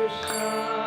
Krishna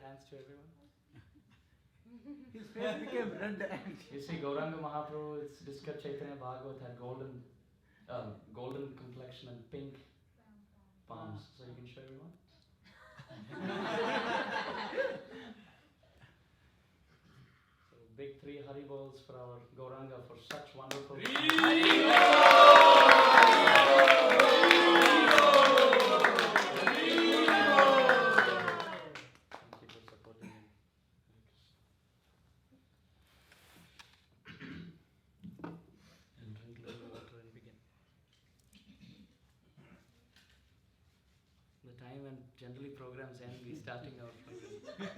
hands to everyone. His face became red. You see, Gauranga Mahaprabhu, it's discussed Chaitanya Bhagavat had golden complexion and pink palms. So you can show everyone. So big 3 Hari Bols for our Gauranga for such wonderful. Generally programs end, we starting our program.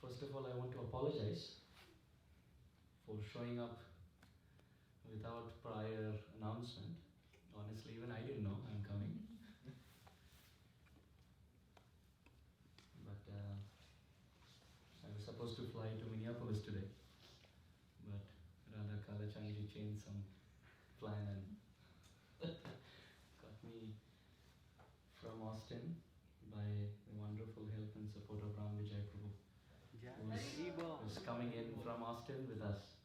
First of all, I want to apologize for showing up without prior announcement. Honestly, even I didn't know I'm coming. But I was supposed to fly to Minneapolis today. But Radha Kalachandji changed some plan and got me from Austin by the wonderful help and support of Ram Vijay Prabhu, who's coming in from Austin with us.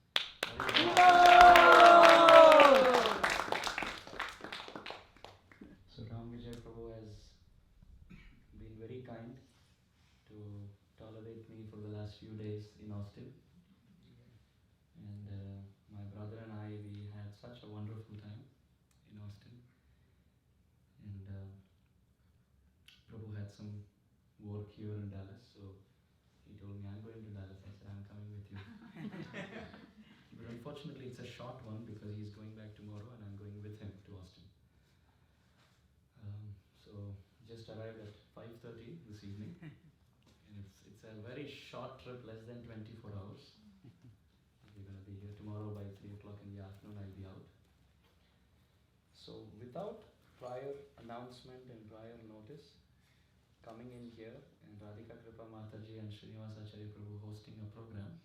So Ram Vijay Prabhu has been very kind to tolerate me for the last few days in Austin. And my brother and I, we had such a wonderful time in Austin. And Prabhu had some work here in Dallas, so he told me, I'm going to Dallas. I said, I'm coming with you. But unfortunately, it's a short one because he's going back tomorrow and I'm going with him to Austin. So just arrived at 5:30 this evening. And it's a very short trip, less than 24 hours. We're going to be here tomorrow by 3 o'clock in the afternoon. I'll be out. So without prior announcement and prior notice, coming in here and Radhika Kripa Mataji and Srinivasa Acharya Prabhu hosting a program,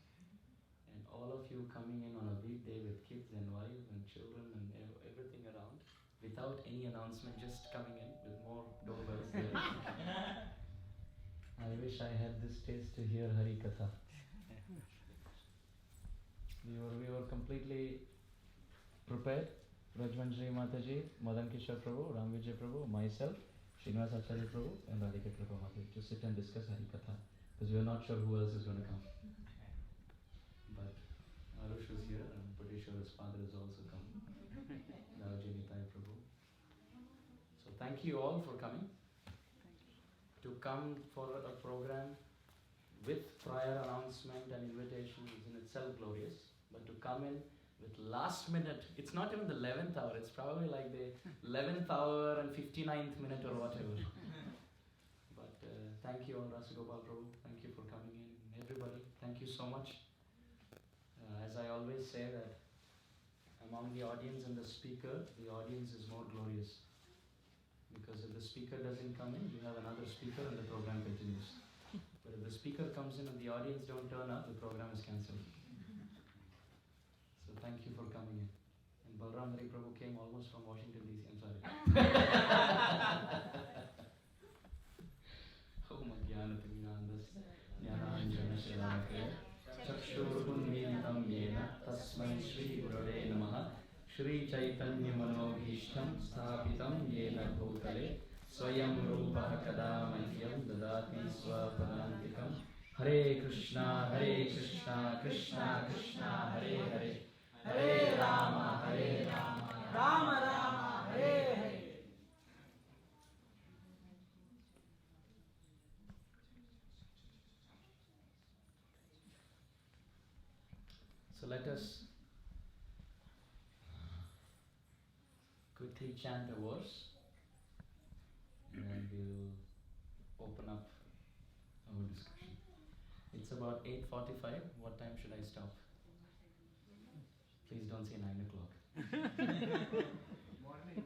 and all of you coming in on a weekday with kids and wife and children and everything around, without any announcement, just coming in with more doorbells there. I wish I had this taste to hear Hari Katha. We were completely prepared. Rajmanjri Mataji, Madan Kishore Prabhu, Ram Vijay Prabhu, myself, Srinivasa Acharya Prabhu and Radhika Kripa Mataji to sit and discuss Hari Katha, because we are not sure who else is going to come. But Arush is here, and I'm pretty sure his father has also come. Davaji Nitai Prabhu. So thank you all for coming. To come for a program with prior announcement and invitation is in itself glorious. But to come in with last minute, it's not even the 11th hour, it's probably like the 11th hour and 59th minute or whatever. But thank you all, Rasagopal Prabhu. Thank you for coming in. Everybody, thank you so much. As I always say that among the audience and the speaker, the audience is more glorious. Because if the speaker doesn't come in, you have another speaker and the program continues. But if the speaker comes in and the audience don't turn up, the program is cancelled. So thank you for coming in. And Balram Hari Prabhu came almost from Washington DC, I'm sorry. Om Jnanatinandas Jnananjana Shalakaya Chakshurunmilitam Yena Tasmai Shri Gurave Namaha Shri Chaitanya Manobhishtam Sthapitam Yena Bhutale Swayam Rupa Kada Mahyam Dadati Swapadantikam Hare Krishna Krishna Krishna Hare Hare Hare Rama Rama Rama Hare Hare. So let us quickly chant a verse and we'll open up our discussion. It's about 8:45. What time should I stop? Please don't say 9 o'clock. Morning.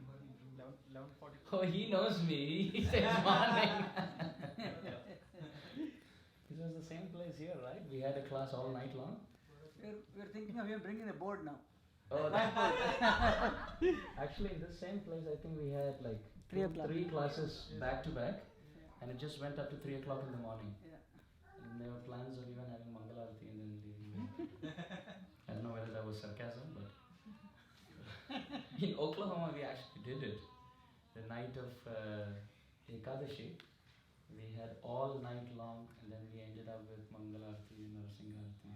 11:45. Oh, he knows me. He says morning. This was the same place here, right? We had a class all night long. We're thinking of him bringing the board now. Oh, actually, in this same place, I think we had like 3 classes back to back, and it just went up to 3 o'clock in the morning. Yeah. And there were plans of even having Mangalarati and then leaving. I don't know whether that was sarcasm, but in Oklahoma we actually did it. The night of Ekadashi, we had all night long, and then we ended up with Mangalarati and Narasimharati.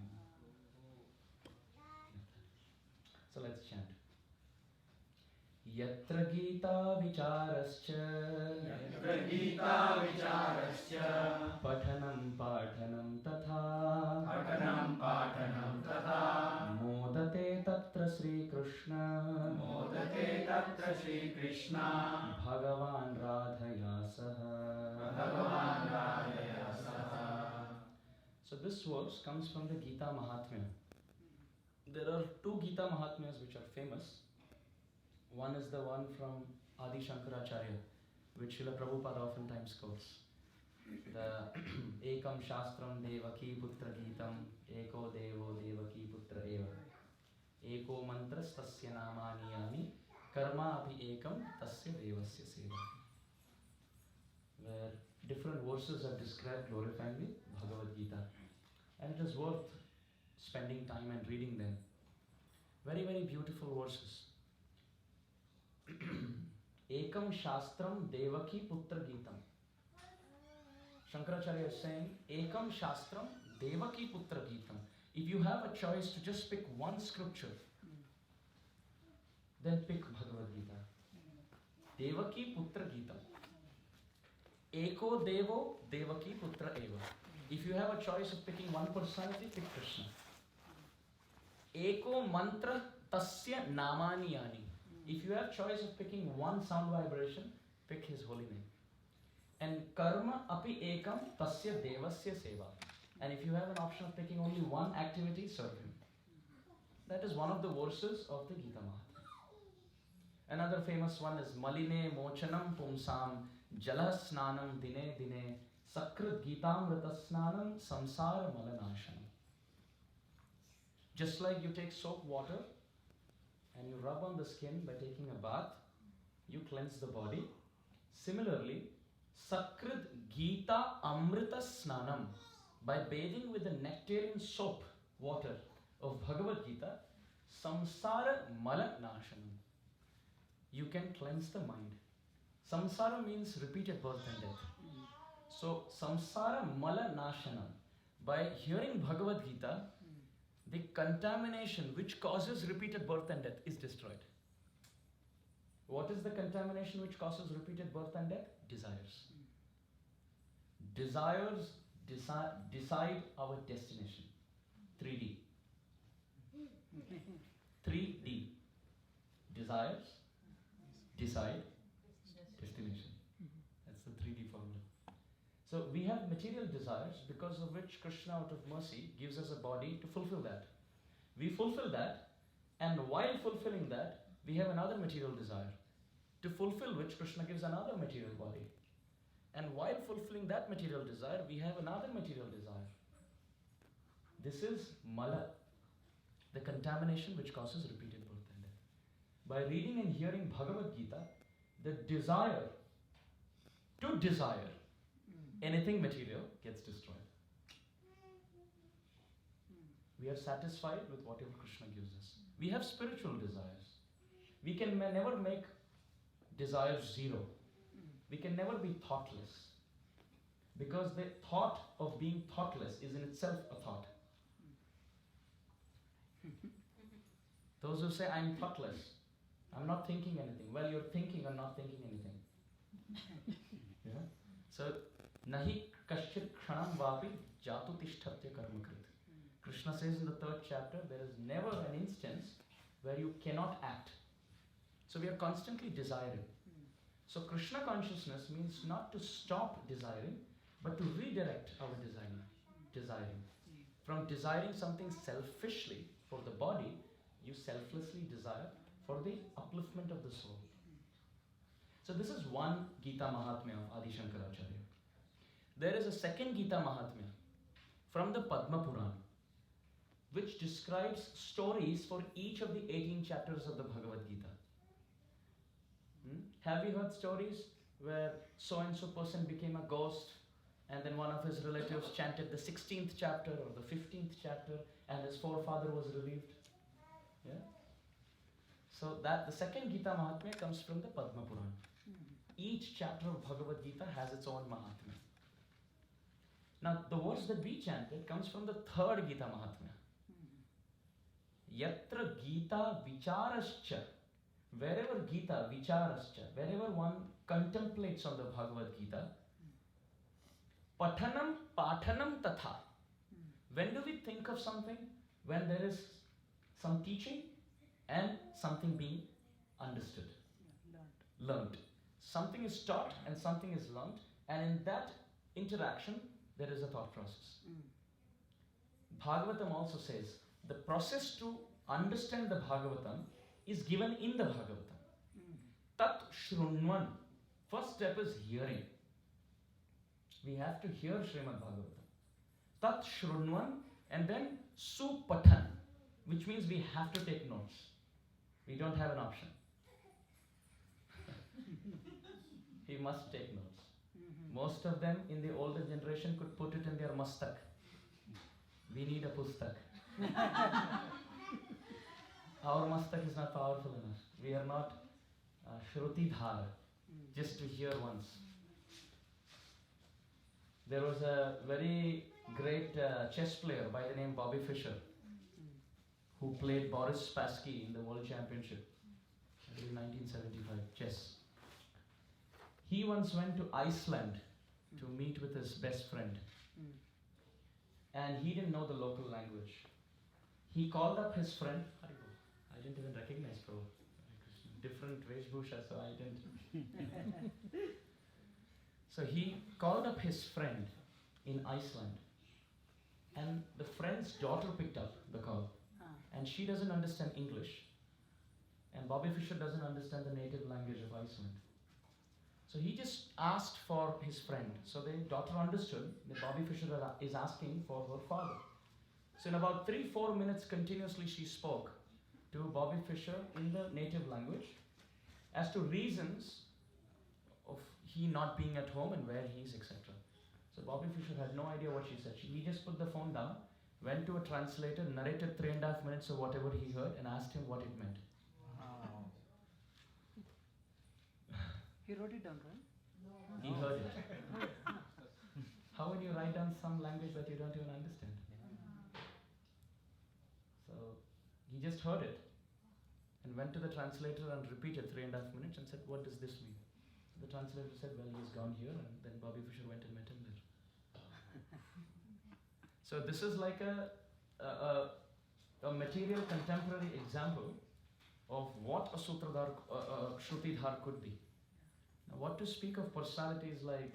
So let's chant. Yatra Gita Vicharascha Pathanam Pathanam Tatha Modate Tatra Sri Krishna Bhagavan Radhaya Saha. So this verse comes from the Gita Mahatmya. There are 2 Gita Mahatmyas which are famous. One is the one from Adi Shankaracharya, which Srila Prabhupada oftentimes quotes. The Ekam Shastram Devaki Putra Gitam Eko Devo Devaki Putra Eva Eko Mantras Tasya Namani Yani Karma Api Ekam Tasya Devasya Seva. Where different verses are described glorifying the Bhagavad-gita. And it is worth spending time and reading them. Very, very beautiful verses. Ekam Shastram Devaki Putra Gitam. Shankaracharya is saying, Ekam Shastram Devaki Putra Gitam. If you have a choice to just pick one scripture, then pick Bhagavad-gita. Devaki Putra Gitam. Eko Devo Devaki Putra Eva. If you have a choice of picking one personality, pick Krishna. Eko Mantra Tasya Namani Yani. If you have choice of picking one sound vibration, pick his holy name. And Karma Api Ekam Tasya Devasya Seva. And if you have an option of picking only one activity, serve him. That is one of the verses of the Gita Mahatmya. Another famous one is Maline Mochanam Pumsam Jala Snanam Dine Dine Sakrit Gitamrita Snanam Samsara Malanashanam. Just like you take soap water and you rub on the skin by taking a bath, you cleanse the body. Similarly, Sakrit Gita Amrita Snanam, by bathing with the nectarian soap water of Bhagavad-gita, Samsara Mala Nashanam. You can cleanse the mind. Samsara means repeated birth and death. So, Samsara Mala Nashanam. By hearing Bhagavad-gita, the contamination which causes repeated birth and death is destroyed. What is the contamination which causes repeated birth and death? Desires. Desires decide our destination. 3D. 3D. Desires decide destination. That's the 3D formula. So we have material desires because of which Krishna out of mercy gives us a body to fulfill that. We fulfill that, and while fulfilling that, we have another material desire, to fulfill which Krishna gives another material body. And while fulfilling that material desire, we have another material desire. This is mala, the contamination which causes repeated birth and death. By reading and hearing Bhagavad-gita, the desire to desire anything material gets destroyed. We are satisfied with whatever Krishna gives us. We have spiritual desires. We can never make desires zero. We can never be thoughtless. Because the thought of being thoughtless is in itself a thought. Those who say, I'm thoughtless, I'm not thinking anything. Well, you're thinking or not thinking anything. Yeah? So, Nahi Kashchit Kshanam Vapi Jatu Tishthatya Karmakrit. Krishna says in the 3rd chapter, there is never an instance where you cannot act. So we are constantly desiring. So Krishna consciousness means not to stop desiring, but to redirect our desiring. From desiring something selfishly for the body, you selflessly desire for the upliftment of the soul. So this is one Gita Mahatmya of Adi Shankaracharya. There is a second Gita Mahatmya from the Padma Purana, which describes stories for each of the 18 chapters of the Bhagavad-gita. Have you heard stories where so and so person became a ghost and then one of his relatives chanted the 16th chapter or the 15th chapter and his forefather was relieved? Yeah? So that the second Gita Mahatmya comes from the Padma Purana. Each chapter of Bhagavad-gita has its own Mahatmya. Now the words that we chanted comes from the third Gita Mahatmya. Yatra Gita Vicharascha. Wherever Gita Vicharascha, wherever one contemplates on the Bhagavad-gita, Pathanam Pathanam Tatha. When do we think of something? When there is some teaching and something being understood, learned. Something is taught and something is learned, and in that interaction there is a thought process. Bhagavatam also says the process to understand the Bhagavatam is given in the Bhagavatam. Tat Shrunvan. First step is hearing. We have to hear Srimad Bhagavatam. Tat Shrunvan, and then Supathan, which means we have to take notes. We don't have an option. We must take notes. Most of them in the older generation could put it in their mustak. We need a pustak. Our mustak is not powerful enough. We are not Shruti Dhara, just to hear once. There was a very great chess player by the name Bobby Fischer, who played Boris Spassky in the World Championship in 1975, chess. He once went to Iceland to meet with his best friend. And he didn't know the local language. He called up his friend. I didn't even recognize Prabhu. Different Veshbhusha, so I didn't. So he called up his friend in Iceland. And the friend's daughter picked up the call. And she doesn't understand English. And Bobby Fischer doesn't understand the native language of Iceland. So he just asked for his friend. So the daughter understood that Bobby Fischer is asking for her father. So in about 3-4 minutes continuously she spoke to Bobby Fischer in the native language as to reasons of he not being at home and where he is, etc. So Bobby Fischer had no idea what she said. He just put the phone down, went to a translator, narrated 3.5 minutes of whatever he heard and asked him what it meant. Wow. He wrote it down, right? He heard it. How would you write down some language that you don't even understand? So he just heard it and went to the translator and repeated 3.5 minutes and said, what does this mean? The translator said, well, he's gone here, and then Bobby Fischer went and met him there. So this is like a material contemporary example of what a Sutradhar, Shrutidhar could be. Now what to speak of personalities like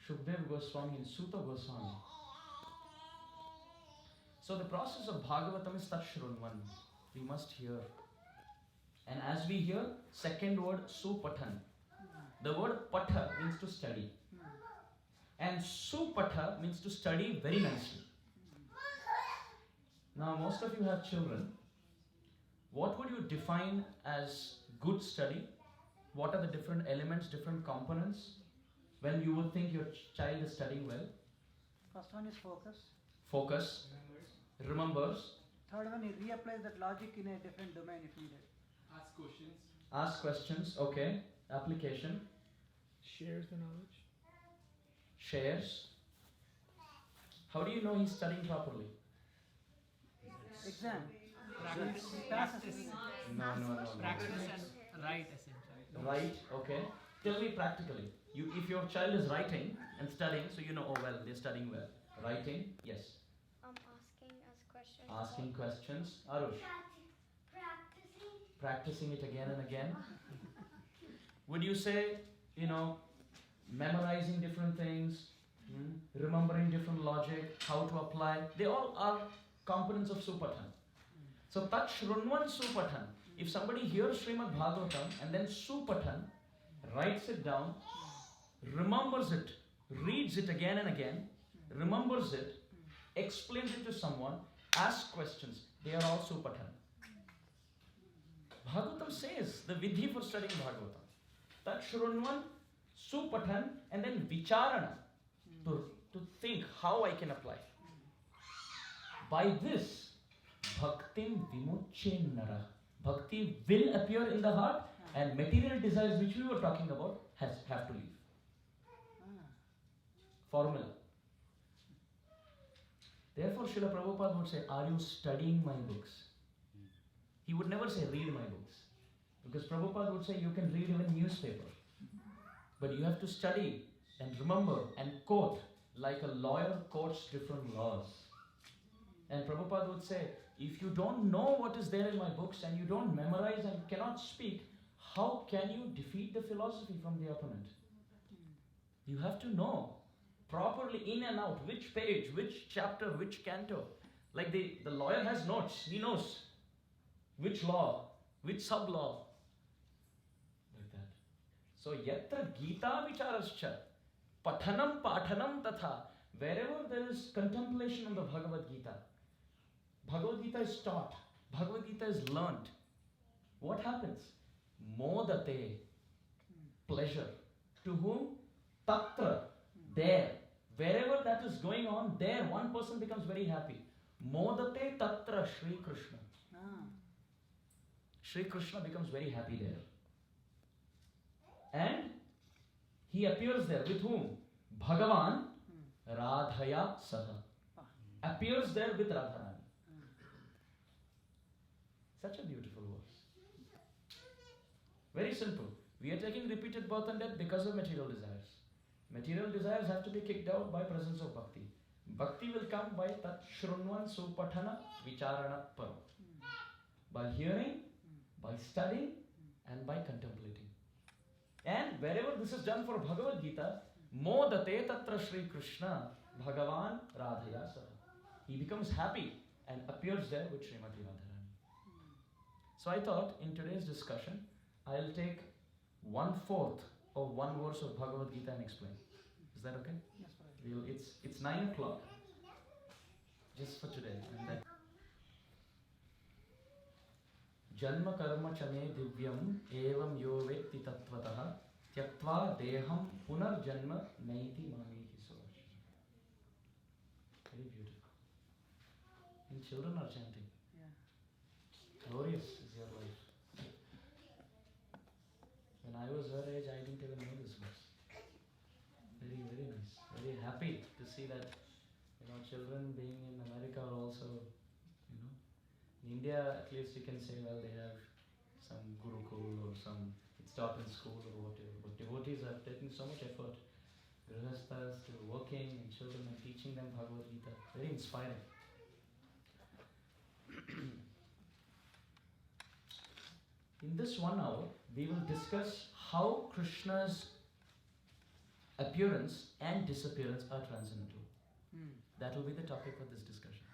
Shukdev Goswami and Suta Goswami. So the process of Bhagavatam is Tashrunvan. We must hear. And as we hear, second word Supathan. The word Patha means to study. And Supatha means to study very nicely. Now most of you have children. What would you define as good study? What are the different elements, different components when you would think your child is studying well? First one is focus. Focus. Remembers. Third one, he reapplies that logic in a different domain if needed. Ask questions. Ask questions, okay. Application. Shares the knowledge. Shares. How do you know he's studying properly? Exam. Practice. Passes. No. Practice and write essentially. Right, okay. Tell me practically. If your child is writing and studying, so you know, oh well, they're studying well. Writing, yes. Asking us questions. Asking questions. Arush. Practicing it again and again. Would you say, memorizing different things, remembering different logic, how to apply? They all are components of Supathan. So Tat Shrunvan Supathan. If somebody hears Srimad Bhagavatam and then Supathan, writes it down, remembers it, reads it again and again, remembers it, explains it to someone, asks questions. They are all supatan. Bhagavatam says the vidhi for studying Bhagavatam. Tat shrunvan, supatan, and then vicharana, to think how I can apply. By this, bhaktim vimuchen nara. Bhakti will appear in the heart, and material desires which we were talking about have to leave. Formula. Therefore, Srila Prabhupada would say, are you studying my books? He would never say, read my books. Because Prabhupada would say, you can read even newspaper. But you have to study and remember and quote like a lawyer quotes different laws. And Prabhupada would say, if you don't know what is there in my books and you don't memorize and cannot speak, how can you defeat the philosophy from the opponent? You have to know properly in and out which page, which chapter, which canto. Like the lawyer has notes, he knows which law, which sub-law. Like that. So, yatra gita vicharascha, pathanam pathanam tatha, wherever there is contemplation on the Bhagavad-gita, Bhagavad-gita is taught, Bhagavad-gita is learnt. What happens? Modate, pleasure. To whom? Tatra, there. Wherever that is going on, there one person becomes very happy. Modate tatra Sri Krishna. Sri Krishna becomes very happy there. And he appears there with whom? Bhagavan Radhaya Saha. Appears there with Radharani. Such a beautiful verse. Very simple. We are taking repeated birth and death because of material desires. Material desires have to be kicked out by presence of bhakti. Bhakti will come by tat shrunvan supatana vicharana param. By hearing, by studying, and by contemplating. And wherever this is done for Bhagavad-gita, modate tatra Sri Krishna Bhagavan Radhaya Saha. He becomes happy and appears there with Srimati Radharani. So I thought in today's discussion, I'll take 1/4 of one verse of Bhagavad-gita and explain. Is that okay? Yes, Prabhu. It's 9 o'clock. Just for today. And that Janma karma chame divyam evam yo vetti tattvataha tyaktva deham punar janma naiti mamiti sovash. Very beautiful. And children are chanting. Yeah. Glorious is your life. When I was her age, I didn't even know this much. Very, very nice. Very happy to see that, children being in America are also, in India at least you can say, well, they have some gurukul or it's taught in school or whatever. But devotees are taking so much effort. Grihasthas to working and children and teaching them Bhagavad-gita. Very inspiring. In this 1 hour, we will discuss how Krishna's appearance and disappearance are transcendental. That will be the topic for this discussion.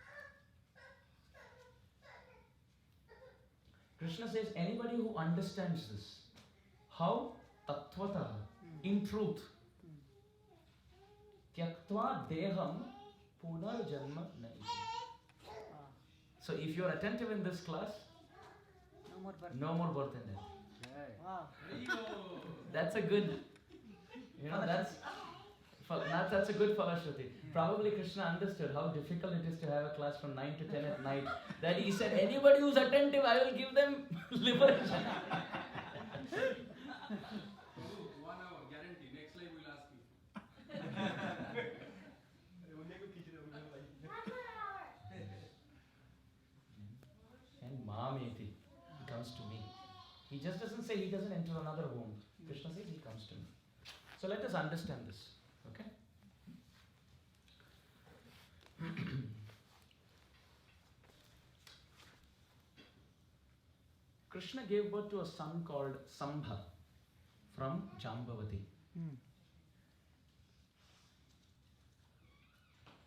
Krishna says, anybody who understands this, how tattvata, in truth, tyaktva deham punar janma naiti. So if you are attentive in this class, no more birth and death. Wow. That's a good, that's a good falashruti. Probably Krishna understood how difficult it is to have a class from 9 to 10 at night. That he said, anybody who's attentive, I will give them liberation. 1 hour guarantee. Next live we'll ask you. And Mameti, he comes to me. He just doesn't say he doesn't enter another womb. Krishna says he comes to me. So let us understand this. Okay? Krishna gave birth to a son called Sambha from Jambavati.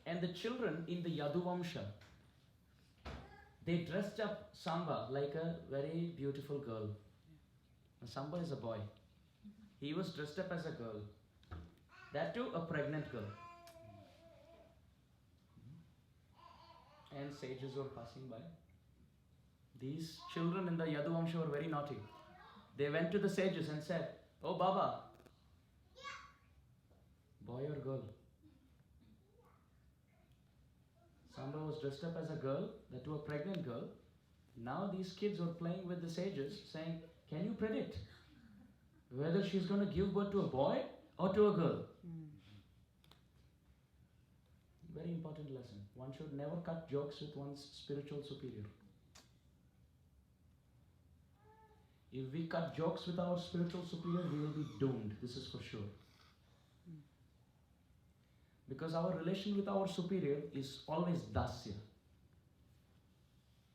And the children in the Yadu Vamsha, they dressed up Samba like a very beautiful girl. Samba is a boy. He was dressed up as a girl. That too, a pregnant girl. And sages were passing by. These children in the Yadu Vamsha were very naughty. They went to the sages and said, "Oh Baba, boy or girl?" Samba was dressed up as a girl, that too a pregnant girl. Now these kids were playing with the sages, saying, "Can you predict whether she's going to give birth to a boy or to a girl?" Very important lesson. One should never cut jokes with one's spiritual superior. If we cut jokes with our spiritual superior, we will be doomed. This is for sure. Because our relation with our superior is always dasya.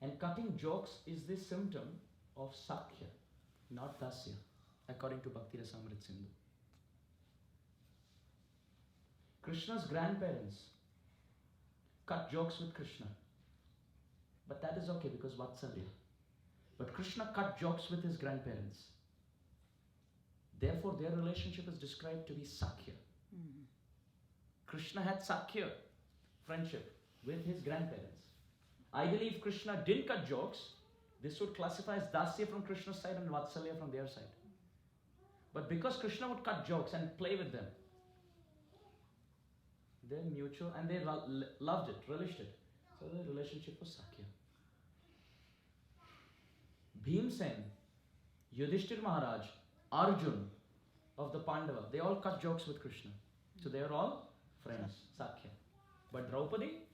And cutting jokes is the symptom of sakhya, not dasya, according to Bhakti Rasamrit Sindhu. Krishna's grandparents cut jokes with Krishna. But that is okay because Vatsalya. But Krishna cut jokes with his grandparents. Therefore, their relationship is described to be sakhya. Krishna had sakhya, friendship, with his grandparents. Ideally, if Krishna didn't cut jokes, this would classify as dasya from Krishna's side and vatsalya from their side. But because Krishna would cut jokes and play with them, they're mutual and they loved it, relished it. So the relationship was sakhya. Bhimsen, Yudhishthir Maharaj, Arjun of the Pandava, they all cut jokes with Krishna. So they are all friends, sakhya. But Draupadi,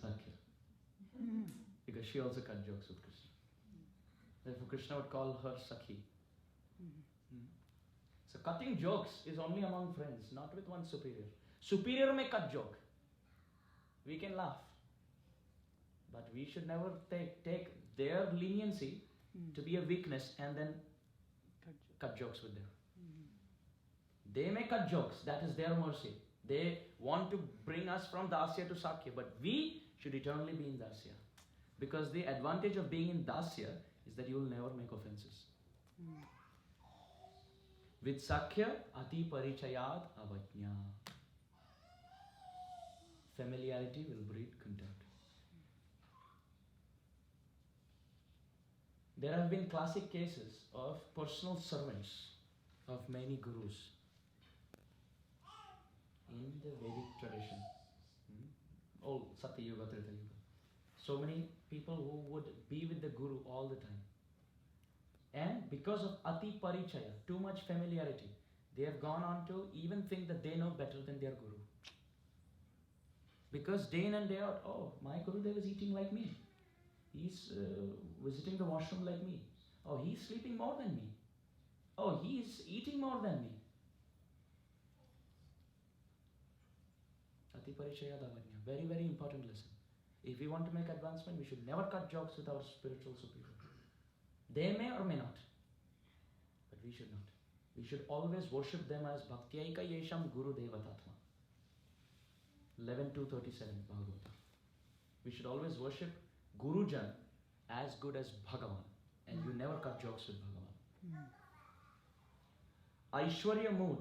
sakhya. Because she also cut jokes with Krishna. Therefore Krishna would call her Sakhi. So cutting jokes is only among friends, not with one superior. Superior may cut joke. We can laugh. But we should never take their leniency to be a weakness and then cut jokes with them. They may cut jokes, that is their mercy. They want to bring us from Dasya to Sakhya, but we should eternally be in Dasya. Because the advantage of being in Dasya is that you will never make offenses. With Sakhya, Ati Parichayad Avajna. Familiarity will breed contempt. There have been classic cases of personal servants of many gurus in the Vedic tradition. Old Satya Yuga, Treta Yuga. So many people who would be with the guru all the time. And because of Ati Parichaya, too much familiarity, they have gone on to even think that they know better than their guru. Because day in and day out, oh, my Gurudev is eating like me. He's visiting the washroom like me. Oh, he's sleeping more than me. Oh, he's eating more than me. Ati Parichaya Davanya. Very, very important lesson. If we want to make advancement, we should never cut jokes with our spiritual superior. They may or may not. But we should not. We should always worship them as Bhaktiyaika Yesham Guru Devatatma. 11.237 Bhagavad-gita. We should always worship Gurujan as good as Bhagavan. And you never cut jokes with Bhagavan. Aishwarya mood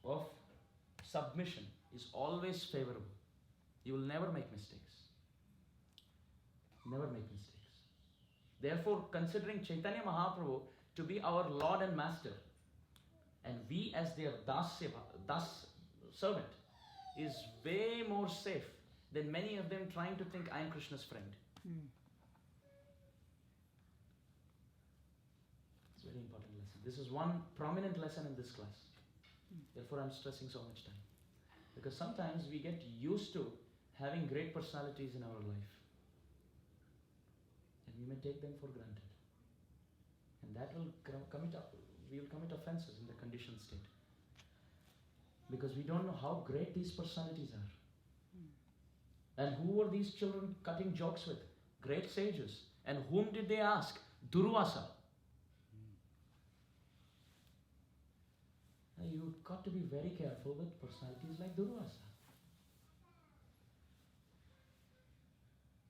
of submission is always favorable. You will never make mistakes. Never make mistakes. Therefore, considering Chaitanya Mahaprabhu to be our Lord and Master, and we as their Das servant, is way more safe than many of them trying to think I am Krishna's friend. It's a very important lesson. This is one prominent lesson in this class. Therefore, I'm stressing so much time. Because sometimes we get used to having great personalities in our life. And we may take them for granted. And that will we will commit offenses in the conditioned state. Because we don't know how great these personalities are. And who were these children cutting jokes with? Great sages. And whom did they ask? Durvasa. Now you've got to be very careful with personalities like Durvasa.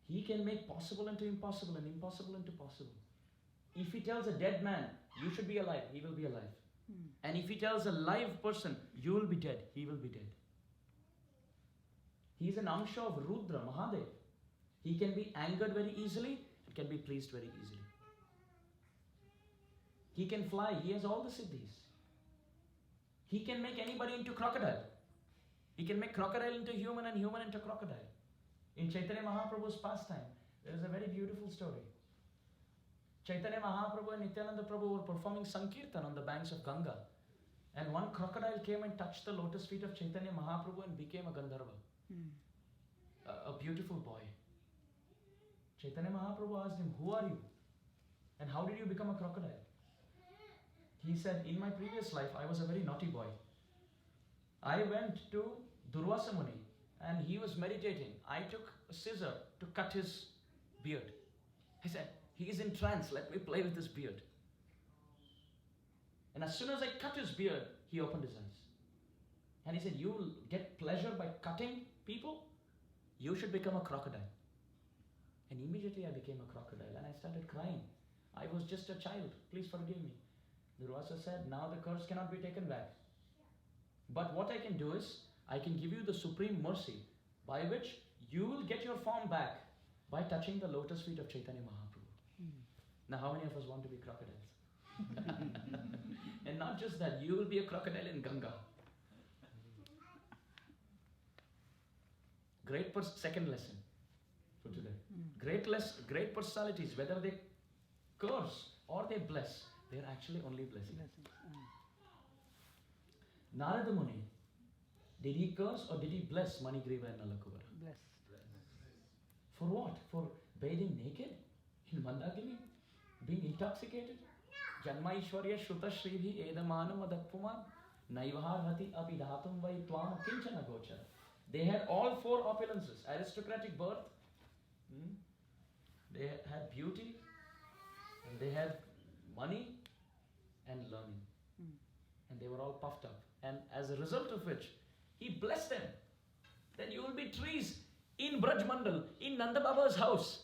He can make possible into impossible and impossible into possible. If he tells a dead man, you should be alive, he will be alive. And if he tells a live person, you will be dead, he will be dead. He is an Amsha of Rudra, Mahadev. He can be angered very easily, he can be pleased very easily. He can fly, he has all the siddhis. He can make anybody into crocodile. He can make crocodile into human and human into crocodile. In Chaitanya Mahaprabhu's pastime, there is a very beautiful story. Chaitanya Mahaprabhu and Nityananda Prabhu were performing Sankirtan on the banks of Ganga. And one crocodile came and touched the lotus feet of Chaitanya Mahaprabhu and became a Gandharva. A beautiful boy. Chaitanya Mahaprabhu asked him, who are you? And how did you become a crocodile? He said, in my previous life, I was a very naughty boy. I went to Durvasa Muni and he was meditating. I took a scissor to cut his beard. He said, he is in trance, let me play with his beard. And as soon as I cut his beard, he opened his eyes. And he said, you will get pleasure by cutting people? You should become a crocodile. And immediately I became a crocodile and I started crying. I was just a child, please forgive me. Durvasa said, now the curse cannot be taken back. But what I can do is, I can give you the supreme mercy by which you will get your form back by touching the lotus feet of Chaitanya Mahaprabhu. Now how many of us want to be crocodiles? And not just that, you will be a crocodile in Ganga. Second lesson for today. Great personalities, whether they curse or they bless, they are actually only blessings. Narada Muni, did he curse or did he bless Manigriva and Nalakuvara? Bless. For what? For bathing naked in Mandakini? Being intoxicated? Janma Ishwarya Shruta Shrivi Edamanam Adakpuman Naivahar Hati Apidatum Vai Tvam Kinchana Gochara. They had all four opulences: aristocratic birth, they had beauty, and they had money and learning. And they were all puffed up. And as a result of which, he blessed them. Then you will be trees in Braj Mandal, in Nanda Baba's house.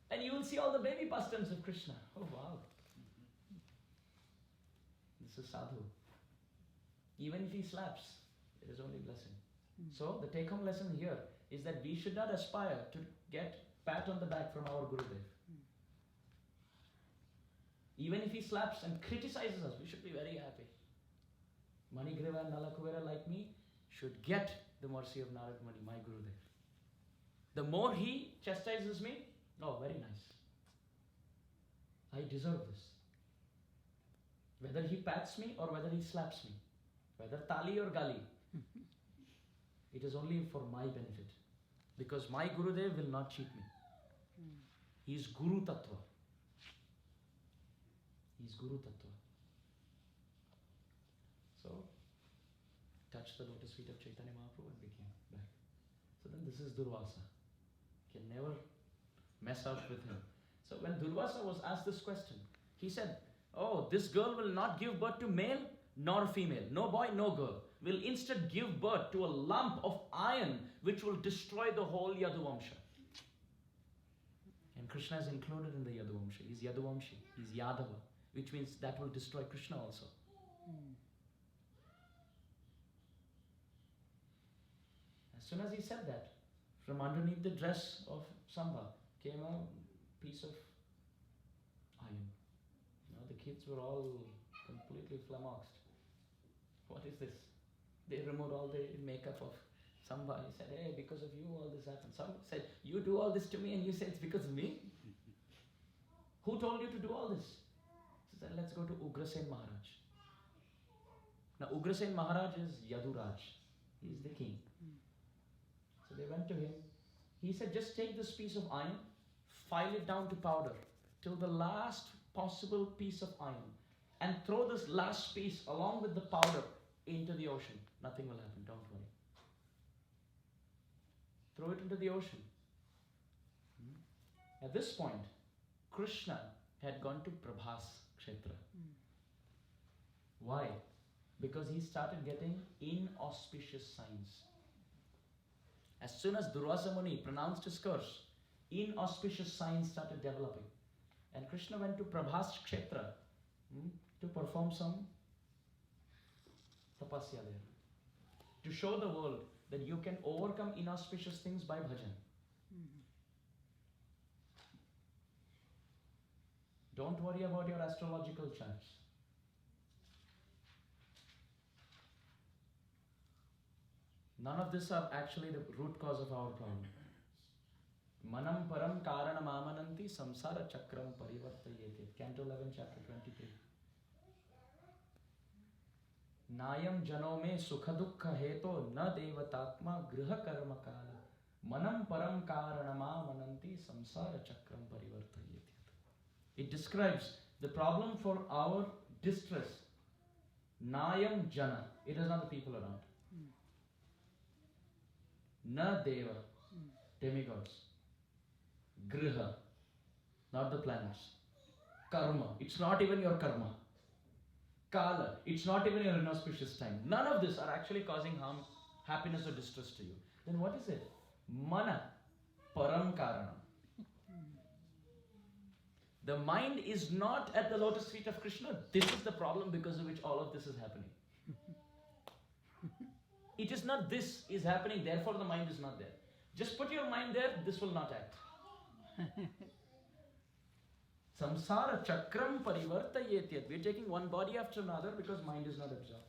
And you will see all the baby pastimes of Krishna. Oh wow. This is sadhu. Even if he slaps, it is only blessing. So the take-home lesson here is that we should not aspire to get pat on the back from our Gurudev. Even if he slaps and criticizes us, we should be very happy. Manigriva and Nalakuvara like me should get the mercy of Narad Muni, my Gurudev. The more he chastises me, oh, very nice. I deserve this. Whether he pats me or whether he slaps me, whether tali or gali, it is only for my benefit. Because my Gurudev will not cheat me. He is Guru Tattva. He is Guru Tattva. So, touch the lotus feet of Chaitanya Mahaprabhu and became back. So then this is Durvasa. Can never mess up with him. So when Durvasa was asked this question, he said, oh, this girl will not give birth to male nor female. No boy, no girl. Will instead give birth to a lump of iron which will destroy the whole Yaduvamsha. And Krishna is included in the Yaduvamsha. He's Yaduvamshi. He's Yadava. Which means that will destroy Krishna also. As soon as he said that, from underneath the dress of Samba came a piece of iron. The kids were all completely flummoxed. What is this? They removed all the makeup of Samba. He said, hey, because of you all this happened. Some said, you do all this to me and you say it's because of me? Who told you to do all this? He said, let's go to Ugrasen Maharaj. Now Ugrasen Maharaj is Yaduraj. He is the king. So they went to him. He said, just take this piece of iron, file it down to powder till the last possible piece of iron and throw this last piece along with the powder into the ocean. Nothing will happen, don't worry. Throw it into the ocean. At this point, Krishna had gone to Prabhas Kshetra. Why? Because he started getting inauspicious signs. As soon as Durvasa Muni pronounced his curse, inauspicious signs started developing. And Krishna went to Prabhas Kshetra to perform some tapasya there. To show the world that you can overcome inauspicious things by bhajan. Don't worry about your astrological charts. None of this are actually the root cause of our problem. Manam param karanam amananti samsara chakram parivartayete. Canto 11, chapter 23. Nayam janome sukhadukha heto na devatatma griha karma kala. Manam param karanam amananti samsara chakram parivartayete. It describes the problem for our distress. Nayam jana. It is not the people around. Na deva. Demigods. Griha. Not the planets. Karma. It's not even your karma. Kala. It's not even your inauspicious time. None of this are actually causing harm, happiness or distress to you. Then what is it? Mana. Param karanam. The mind is not at the lotus feet of Krishna. This is the problem because of which all of this is happening. It is not this is happening, therefore the mind is not there. Just put your mind there, this will not act. Samsara chakram parivartayetyat. We are taking one body after another because mind is not absorbed.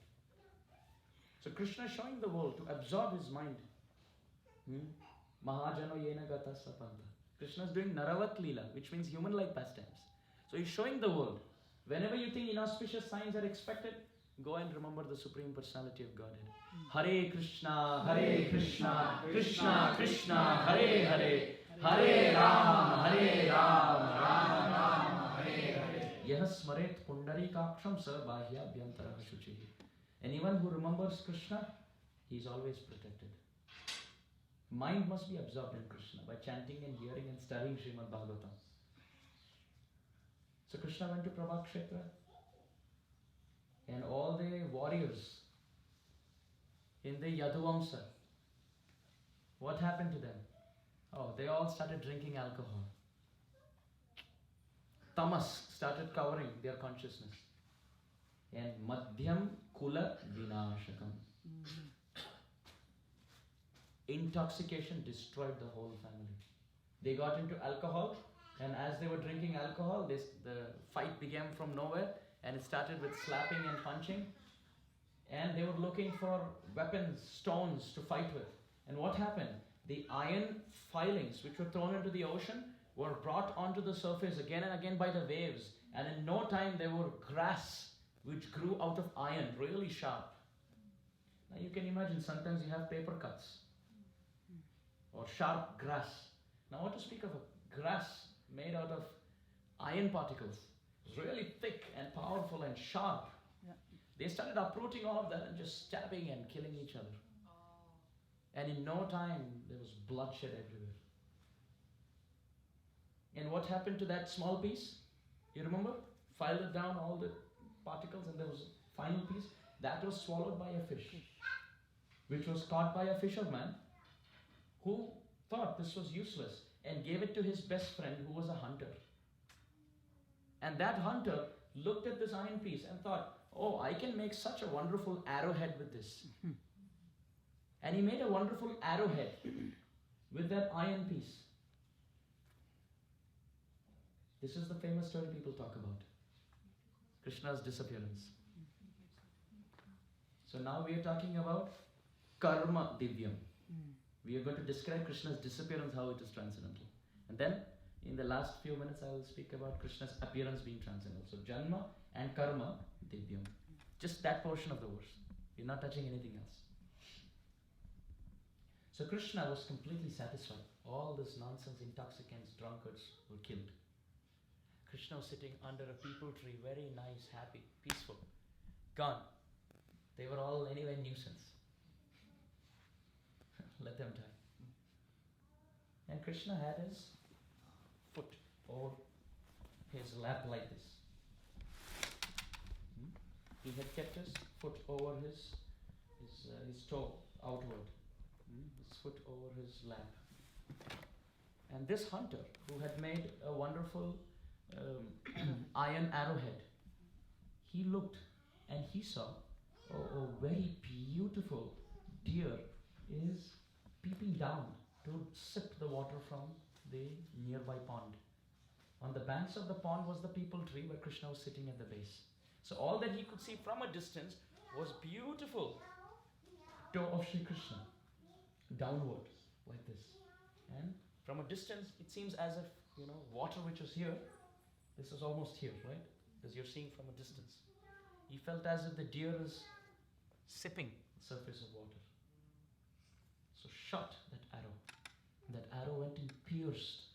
So Krishna is showing the world to absorb his mind. Mahajano yena gata sapanta. Krishna is doing Naravat Leela, which means human-like pastimes. So he's showing the world. Whenever you think inauspicious signs are expected, go and remember the Supreme Personality of Godhead. Hare Krishna, Krishna Krishna, Hare Hare, Hare Rama, Rama Rama, Hare Hare. Yah smaret pundarikaksham sa bahya bhyantara shuchihi. Anyone who remembers Krishna, he is always protected. Mind must be absorbed in Krishna by chanting and hearing and studying Srimad Bhagavatam. So Krishna went to Prabha Kshetra, and all the warriors in the Yadu Vamsa, what happened to them? Oh, they all started drinking alcohol. Tamas started covering their consciousness. And Madhyam Kula Vinashakam. Intoxication destroyed the whole family. They got into alcohol, and as they were drinking alcohol, the fight began from nowhere, and it started with slapping and punching. And they were looking for weapons, stones to fight with. And what happened? The iron filings which were thrown into the ocean were brought onto the surface again and again by the waves. And in no time there were grass which grew out of iron, really sharp. Now you can imagine sometimes you have paper cuts or sharp grass. Now what to speak of a grass made out of iron particles. It's really thick and powerful and sharp. They started uprooting all of that and just stabbing and killing each other. And in no time, there was bloodshed everywhere. And what happened to that small piece? You remember? Filed it down, all the particles, and there was a final piece. That was swallowed by a fish, which was caught by a fisherman who thought this was useless and gave it to his best friend who was a hunter. And that hunter looked at this iron piece and thought, oh, I can make such a wonderful arrowhead with this. And he made a wonderful arrowhead with that iron piece. This is the famous story people talk about. Krishna's disappearance. So now we are talking about karma divyam. We are going to describe Krishna's disappearance, how it is transcendental. And then in the last few minutes I will speak about Krishna's appearance being transcendental. So janma and karma divyam. Just that portion of the verse. We're not touching anything else. So Krishna was completely satisfied. All this nonsense, intoxicants, drunkards were killed. Krishna was sitting under a peepal tree, very nice, happy, peaceful. Gone. They were all anyway nuisance. Let them die. And Krishna had his foot over his lap like this. He had kept his foot over his toe outward. His foot over his lap. And this hunter, who had made a wonderful iron arrowhead. He looked and he saw a very beautiful deer is peeping down to sip the water from the nearby pond. On the banks of the pond was the peepal tree where Krishna was sitting at the base. So all that he could see from a distance was beautiful toe of Sri Krishna downward like this. And from a distance it seems as if, water which was here, this is almost here, right? Because you're seeing from a distance. He felt as if the deer is sipping the surface of water. So shot that arrow. That arrow went and pierced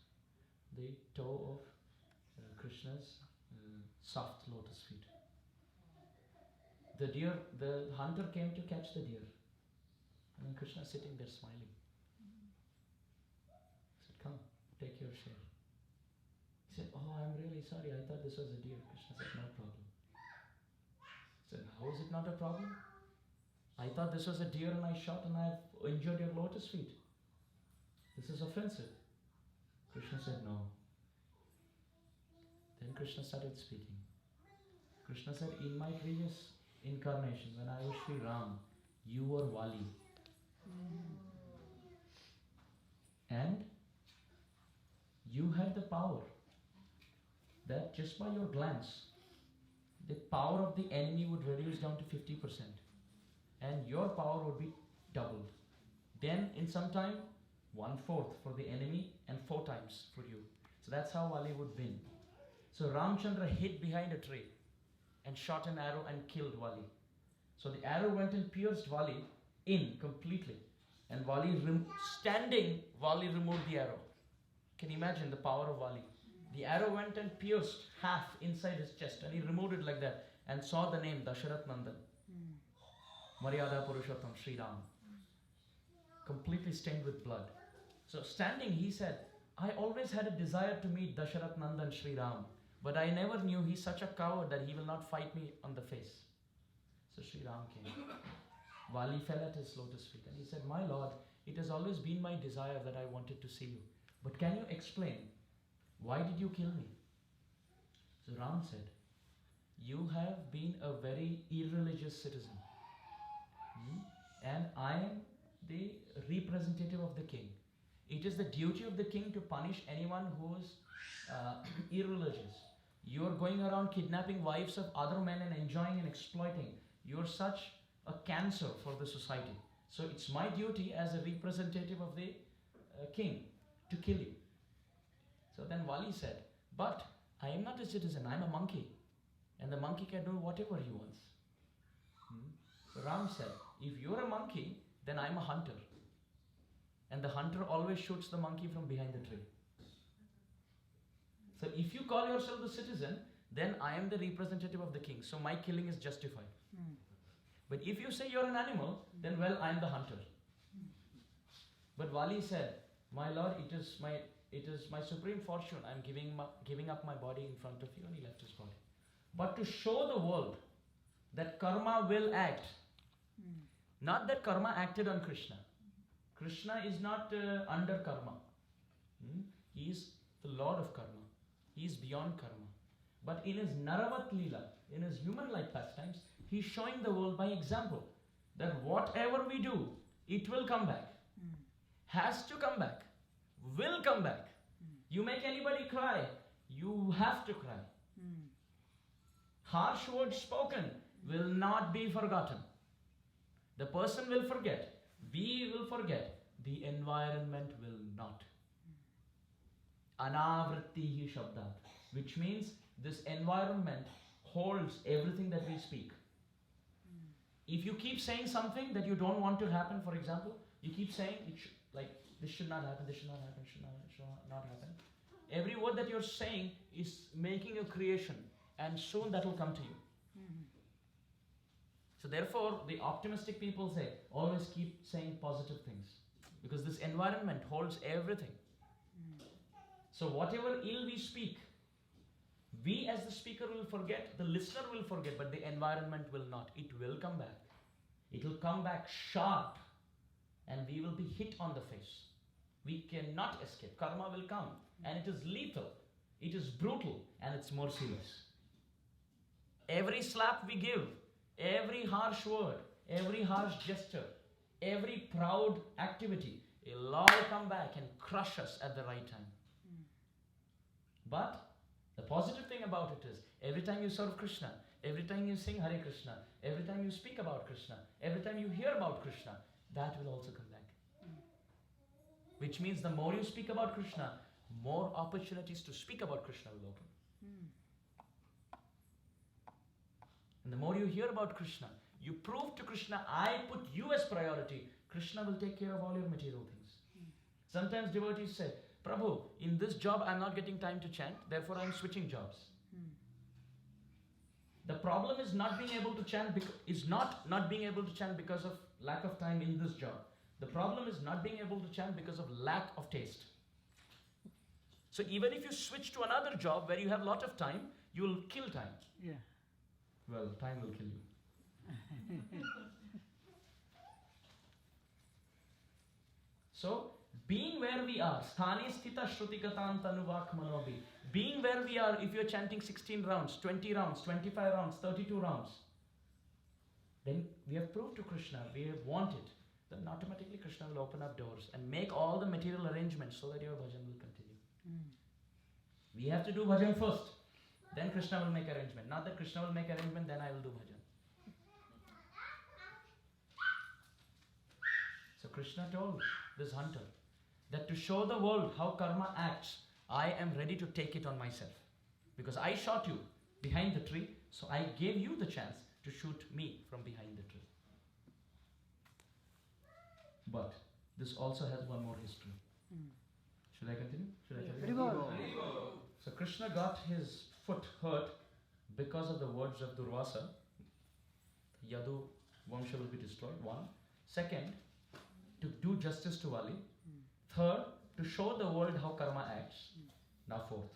the toe of Krishna's soft lotus feet. The hunter came to catch the deer. And then Krishna sitting there smiling. He said, come, take your share. He said, oh, I'm really sorry. I thought this was a deer. Krishna said, no problem. He said, how is it not a problem? I thought this was a deer and I shot and I have injured your lotus feet. This is offensive. Krishna said, no. Then Krishna started speaking. Krishna said, in my previous incarnation, when I was Sri Ram, you were Vali. And you had the power that just by your glance, the power of the enemy would reduce down to 50%. And your power would be doubled. Then in some time, 1/4 for the enemy and 4 times for you. So that's how Vali would win. So Ramchandra hid behind a tree and shot an arrow and killed Vali. So the arrow went and pierced Vali in completely. And Vali removed the arrow. Can you imagine the power of Vali? The arrow went and pierced half inside his chest and he removed it like that and saw the name Dasharat Nandan. Maryada Purushottam Sri Ram. Completely stained with blood. So standing he said, I always had a desire to meet Dasharat Nandan Sri Ram, but I never knew he's such a coward that he will not fight me on the face. So Sri Ram came. Vali fell at his lotus feet and he said, my lord, it has always been my desire that I wanted to see you. But can you explain, why did you kill me? So Ram said, you have been a very irreligious citizen. And I am the representative of the king. It is the duty of the king to punish anyone who is irreligious. You are going around kidnapping wives of other men and enjoying and exploiting. You are such a cancer for the society. So it's my duty as a representative of the king to kill you. So then Vali said, but I am not a citizen, I am a monkey. And the monkey can do whatever he wants. So Ram said, if you are a monkey, then I am a hunter. And the hunter always shoots the monkey from behind the tree. So if you call yourself the citizen, then I am the representative of the king. So my killing is justified. But if you say you're an animal, then well, I am the hunter. But Vali said, my lord, it is my supreme fortune. I am giving up my body in front of you, and he left his body. But to show the world that karma will act, not that karma acted on Krishna. Krishna is not under karma. He is the Lord of karma. He is beyond karma. But in his Naravat Leela, in his human-like pastimes, he is showing the world by example that whatever we do, it will come back. Has to come back. Will come back. You make anybody cry, you have to cry. Harsh words spoken will not be forgotten. The person will forget. We will forget. The environment will not. Anavrittihi shabdat, which means this environment holds everything that we speak. If you keep saying something that you don't want to happen, for example, you keep saying this should not happen, this should not happen, should not happen. Every word that you're saying is making a creation, and soon that will come to you. So therefore, the optimistic people say, always keep saying positive things, because this environment holds everything. So whatever ill we speak, we as the speaker will forget, the listener will forget, but the environment will not. It will come back. It will come back sharp, and we will be hit on the face. We cannot escape. Karma will come, and it is lethal. It is brutal and it's more serious. Every slap we give, every harsh word, every harsh gesture, every proud activity, it'll all come back and crush us at the right time. But the positive thing about it is, every time you serve Krishna, every time you sing Hare Krishna, every time you speak about Krishna, every time you hear about Krishna, that will also come back. Which means the more you speak about Krishna, more opportunities to speak about Krishna will open. And the more you hear about Krishna, you prove to Krishna, I put you as priority. Krishna will take care of all your material things. Sometimes devotees say, Prabhu, in this job I'm not getting time to chant, therefore I'm switching jobs. The problem is not being able to chant not being able to chant because of lack of time in this job. The problem is not being able to chant because of lack of taste. So even if you switch to another job where you have a lot of time, you will kill time. Yeah. Well, time will kill you. So, being where we are, sthani sthita shrutikatan tanuvak manobi. Being where we are, if you're chanting 16 rounds, 20 rounds, 25 rounds, 32 rounds, then we have proved to Krishna, we have wanted, then automatically Krishna will open up doors and make all the material arrangements so that your bhajan will continue. We have to do bhajan first, then Krishna will make arrangement. Not that Krishna will make arrangement, then I will do bhajan. So Krishna told this hunter that to show the world how karma acts, I am ready to take it on myself. Because I shot you behind the tree, so I gave you the chance to shoot me from behind the tree. But this also has one more history. Should I continue? Should I tell you? So Krishna got his foot hurt because of the words of Durvasa. Yadu Vamsha will be destroyed. One. Second, to do justice to Vali. Third, to show the world how karma acts. Now fourth.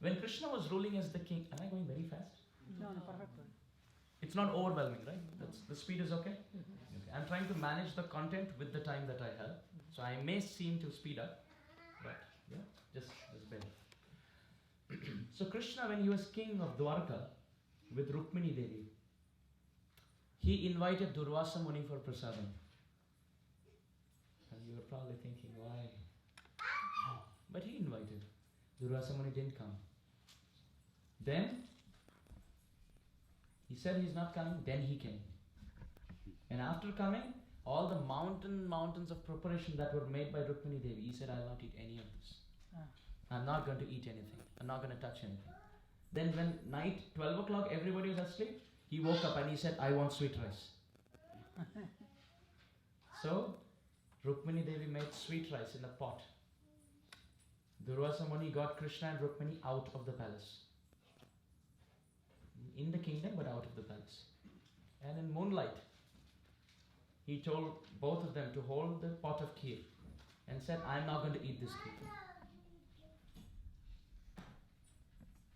When Krishna was ruling as the king, am I going very fast? No, perfect. It's not overwhelming, right? The speed is okay? Okay. I'm trying to manage the content with the time that I have. So I may seem to speed up, but yeah, just bear. So Krishna, when he was king of Dwarka with Rukmini Devi, he invited Durvasa Muni for prasadam. And you are probably thinking, why? But he invited. Durvasa Muni didn't come. Then he said he's not coming, then he came. And after coming, all the mountains of preparation that were made by Rukmini Devi, he said, I'll not eat any of this. I'm not going to eat anything. I'm not going to touch anything. Then when night, 12 o'clock, everybody was asleep, he woke up and he said, I want sweet rice. So, Rukmini Devi made sweet rice in a pot. Durvasa Muni got Krishna and Rukmini out of the palace. In the kingdom, but out of the palace. And in moonlight, he told both of them to hold the pot of kheer and said, I'm not going to eat this kheer.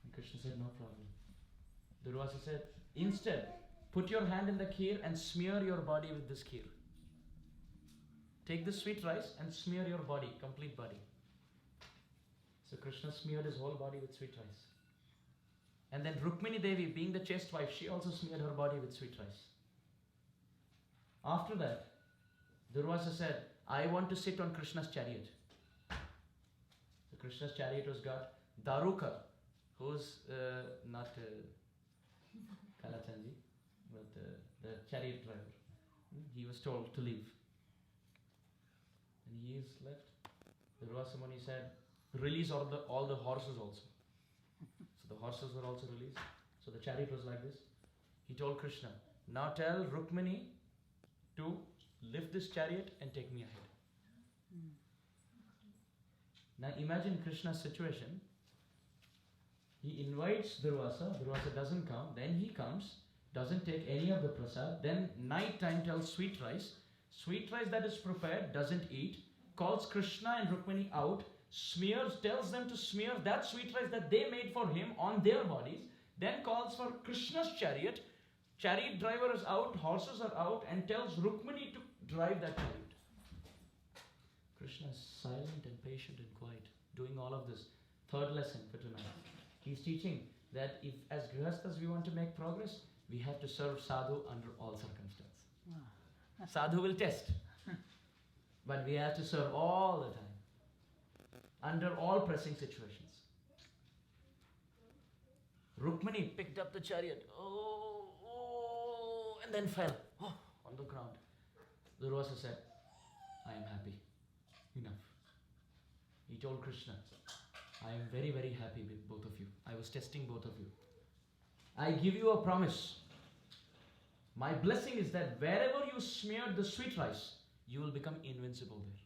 And Krishna said, no problem. Durvasa said, instead, put your hand in the kheer and smear your body with this kheer. Take the sweet rice and smear your body, complete body. So Krishna smeared his whole body with sweet rice. And then Rukmini Devi, being the chaste wife, she also smeared her body with sweet rice. After that, Durvasa said, I want to sit on Krishna's chariot. So Krishna's chariot was got Daruka, who's not Kalachanji, but the chariot driver. He was told to leave. And he is left. Durvasa Muni said, release all the horses also. So the horses were also released. So the chariot was like this. He told Krishna, now tell Rukmini to lift this chariot and take me ahead. Now imagine Krishna's situation. He invites Durvasa. Durvasa doesn't come. Then he comes, doesn't take any of the prasad. Then night time tells sweet rice. Sweet rice that is prepared, doesn't eat. Calls Krishna and Rukmini out. Tells them to smear that sweet rice that they made for him on their bodies. Then calls for Krishna's chariot. Chariot driver is out, horses are out, and tells Rukmini to drive that chariot. Krishna is silent and patient and quiet. doing all of this. Third lesson for tonight. He's teaching that if as Grihasthas we want to make progress, we have to serve sadhu under all circumstances. Sadhu will test. But we have to serve all the time. Under all pressing situations. Rukmani picked up the chariot. Oh, and then fell. Oh, on the ground. Durvasa said, I am happy. Enough. He told Krishna, I am very, very happy with both of you. I was testing both of you. I give you a promise. My blessing is that wherever you smeared the sweet rice, you will become invincible there.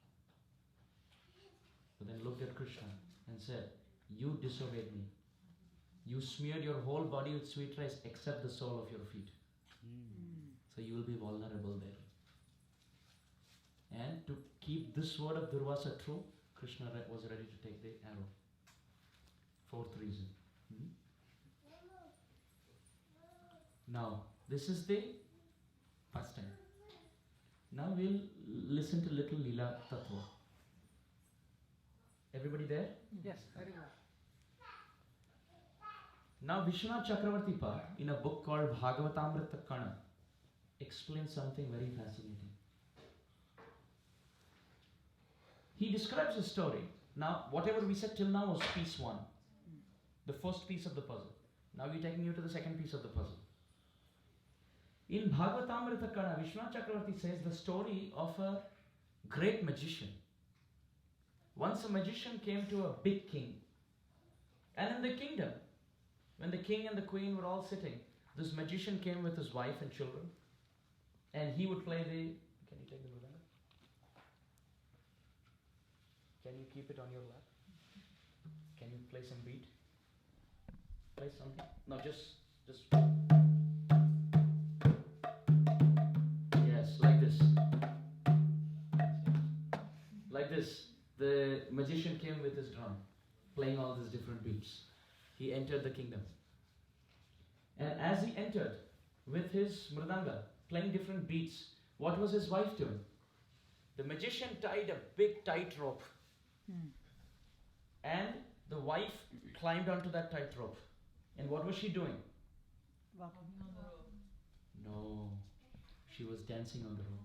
But then looked at Krishna and said, you disobeyed me. You smeared your whole body with sweet rice except the sole of your feet. So you will be vulnerable there. And to keep this word of Durvasa true, Krishna was ready to take the arrow. Fourth reason. Now, this is the pastime. Now we'll listen to little Lila Tattva. Everybody there? Yes, very well. Now Vishwanath Chakravarti in a book called Bhagavad-gita explains something very fascinating. He describes a story. Now, whatever we said till now was piece one. The first piece of the puzzle. Now we're taking you to the second piece of the puzzle. In Bhagavad-gita, Vishwanath Chakravarti says the story of a great magician. Once a magician came to a big king. And in the kingdom, when the king and the queen were all sitting, this magician came with his wife and children. And he would play the... Can you take the mridanga? Can you keep it on your lap? Can you play some beat? Play something? No, just... Yes, like this. Like this. The magician came with his drum, playing all these different beats. He entered the kingdom. And as he entered with his mridanga, playing different beats, what was his wife doing? The magician tied a big tight rope. And the wife climbed onto that tight rope. And what was she doing? Walking on the rope. No, she was dancing on the rope.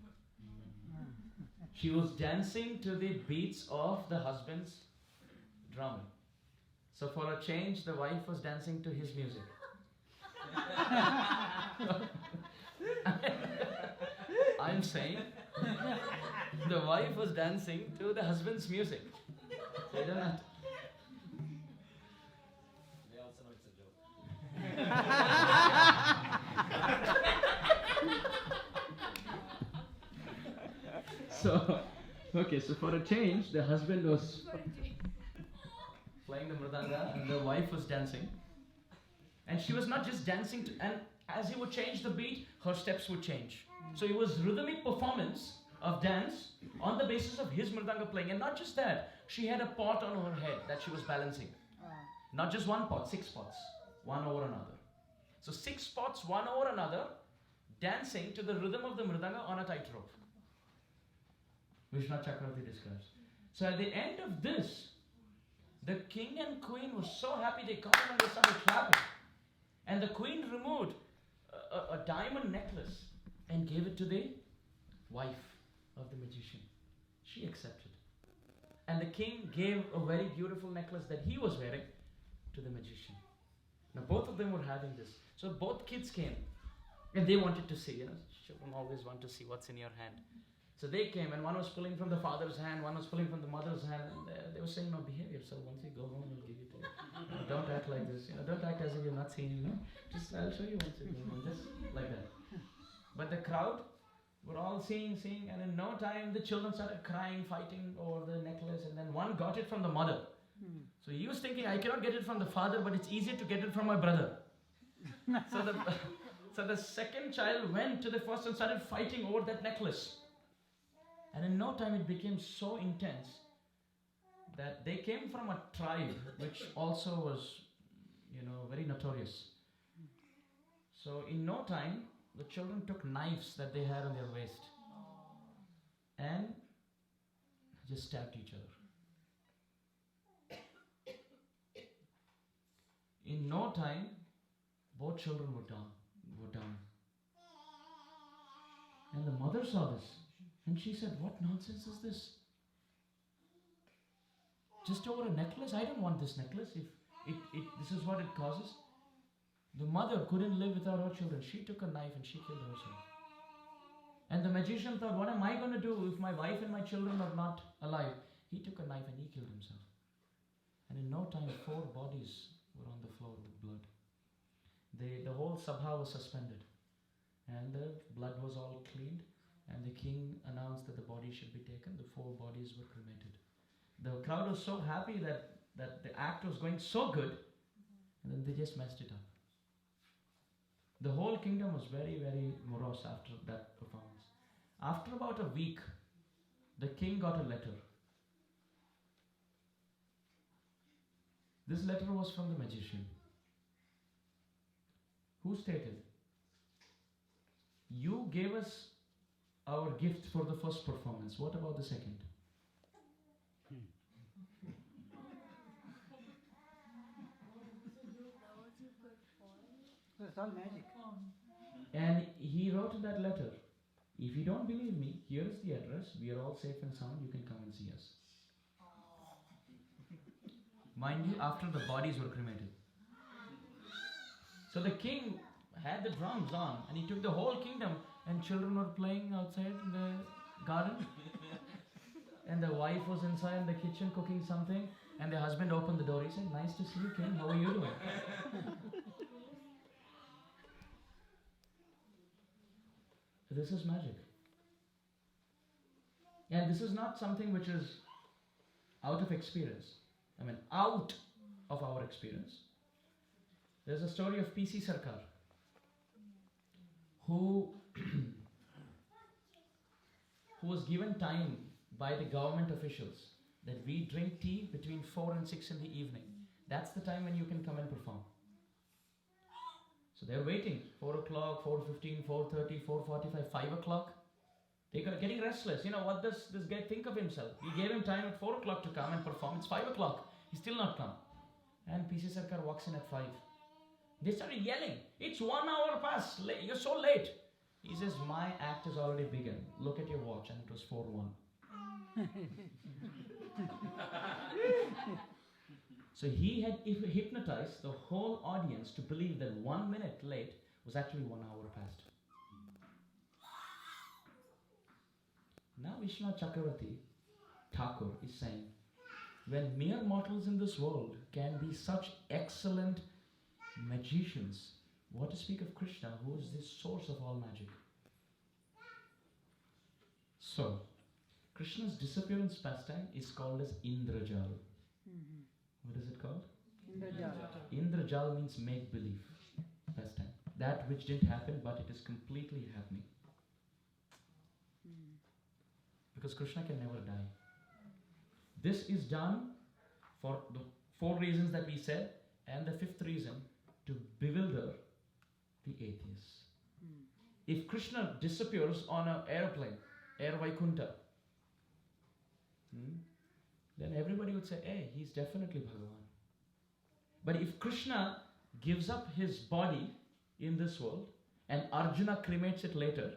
She was dancing to the beats of the husband's drum. So for a change, the wife was dancing to his music. I'm saying the wife was dancing to the husband's music. So you don't have to. They also know it's a joke. So, okay, so for a change, the husband was playing the mridanga and the wife was dancing. And she was not just dancing, and as he would change the beat, her steps would change. So it was rhythmic performance of dance on the basis of his mridanga playing. And not just that, she had a pot on her head that she was balancing. Not just one pot, 6 pots, one over another. So 6 pots, one over another, dancing to the rhythm of the mridanga on a tightrope. Vishwanath Chakravarti describes. So at the end of this, the king and queen were so happy, they got him and they started clapping. And the queen removed a diamond necklace and gave it to the wife of the magician. She accepted. And the king gave a very beautiful necklace that he was wearing to the magician. Now both of them were having this. So both kids came and they wanted to see, children always want to see what's in your hand. So they came and one was pulling from the father's hand, one was pulling from the mother's hand, and they were saying, no, behave yourself. Once you go home, we'll give it to you. Don't act like this. Don't act as if you've not seen, Just, I'll show you once you go home. Just like that. But the crowd were all seeing, and in no time the children started crying, fighting over the necklace, and then one got it from the mother. So he was thinking, I cannot get it from the father, but it's easier to get it from my brother. So the second child went to the first and started fighting over that necklace. And in no time it became so intense that they came from a tribe which also was, very notorious. So in no time, the children took knives that they had on their waist and just stabbed each other. In no time, both children were down. And the mother saw this, and she said, "What nonsense is this? Just over a necklace? I don't want this necklace. If this is what it causes." The mother couldn't live without her children. She took a knife and she killed herself. And the magician thought, "What am I going to do if my wife and my children are not alive?" He took a knife and he killed himself. And in no time, 4 bodies were on the floor with blood. The whole sabha was suspended. And the blood was all cleaned. And the king announced that the body should be taken. The 4 bodies were cremated. The crowd was so happy that the act was going so good. And then they just messed it up. The whole kingdom was very, very morose after that performance. After about a week, the king got a letter. This letter was from the magician, who stated, "You gave us our gift for the first performance. What about the second?" So it's all magic. And he wrote in that letter, "If you don't believe me, here's the address. We are all safe and sound. You can come and see us." Mind you, after the bodies were cremated. So the king had the drums on, and he took the whole kingdom, and children were playing outside in the garden. And the wife was inside in the kitchen cooking something, and the husband opened the door. He said, "Nice to see you, king. How are you doing?" This is magic. And this is not something which is out of experience. I mean, out of our experience. There's a story of PC Sarkar, who was given time by the government officials that we drink tea between 4 and 6 in the evening. That's the time when you can come and perform. So they're waiting, 4 o'clock, 4:15, 4:30, 4:45, 5 o'clock. They're getting restless. You know, what does this guy think of himself? We gave him time at 4 o'clock to come and perform. It's 5 o'clock. He's still not come. And PC Sarkar walks in at 5. They started yelling, "It's 1 hour past. You're so late." He says, "My act has already begun. Look at your watch." And it was 4:01. So he had hypnotized the whole audience to believe that 1 minute late was actually 1 hour past. Now Vishwanath Chakravarti Thakur is saying, when mere mortals in this world can be such excellent magicians, what to speak of Krishna, who is the source of all magic? So, Krishna's disappearance pastime is called as Indrajal. What is it called? Indrajal. Indrajal means make-believe pastime. That which didn't happen, but it is completely happening. Because Krishna can never die. This is done for the 4 reasons that we said, and the 5th reason, to bewilder the atheists. If Krishna disappears on an airplane, Air Vaikunta, then everybody would say, "Hey, he's definitely Bhagavan." But if Krishna gives up his body in this world and Arjuna cremates it later,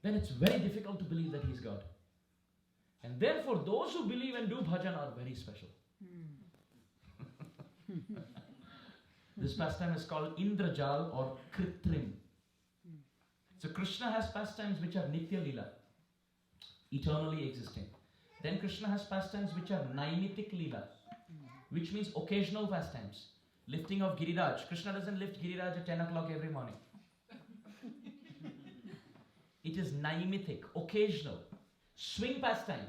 then it's very difficult to believe that he's God. And therefore, those who believe and do bhajan are very special. This pastime is called Indrajal or Kritrim. So Krishna has pastimes which are Nitya Lila, eternally existing. Then Krishna has pastimes which are Naimitik Lila, which means occasional pastimes. Lifting of Giriraj. Krishna doesn't lift Giriraj at 10 o'clock every morning. It is Naimitik, occasional. Swing pastime,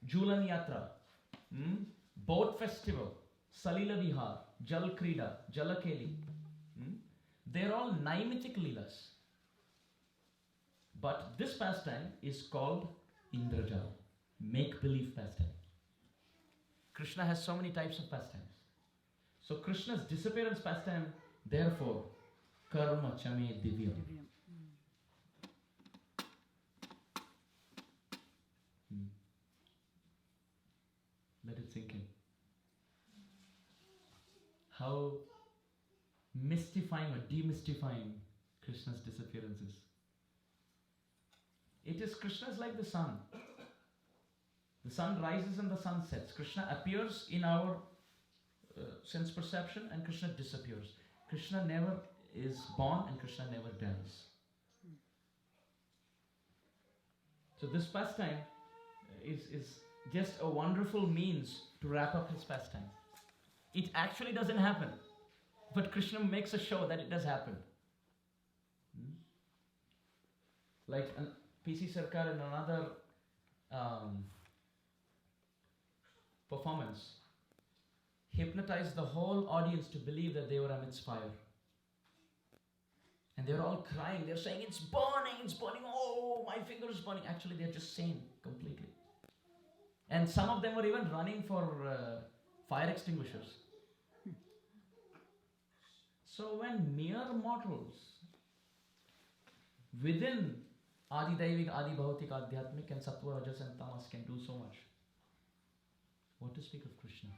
Julan Yatra, boat festival, Salila Vihar, Jal Krida, Jalakeli. They're all Naimitik Leelas. But this pastime is called Indrajal, make-believe pastime. Krishna has so many types of pastimes. So Krishna's disappearance pastime, therefore, Karma Chame Divyam. Let it sink in. how mystifying or demystifying Krishna's disappearance is. It is Krishna is like the sun. The sun rises and the sun sets. Krishna appears in our sense perception and Krishna disappears. Krishna never is born and Krishna never dies. So this pastime is just a wonderful means to wrap up his pastime. It actually doesn't happen, but Krishna makes a show that it does happen. Like P.C. Sarkar in another performance hypnotized the whole audience to believe that they were amidst fire. And they were all crying. They're saying, it's burning, oh, my finger is burning. Actually, they're just sane completely. And some of them were even running for fire extinguishers. So when mere mortals within Adi Daivik, Adi Bhautik, Adhyatmik and Sattva, Rajas and Tamas can do so much, what to speak of Krishna?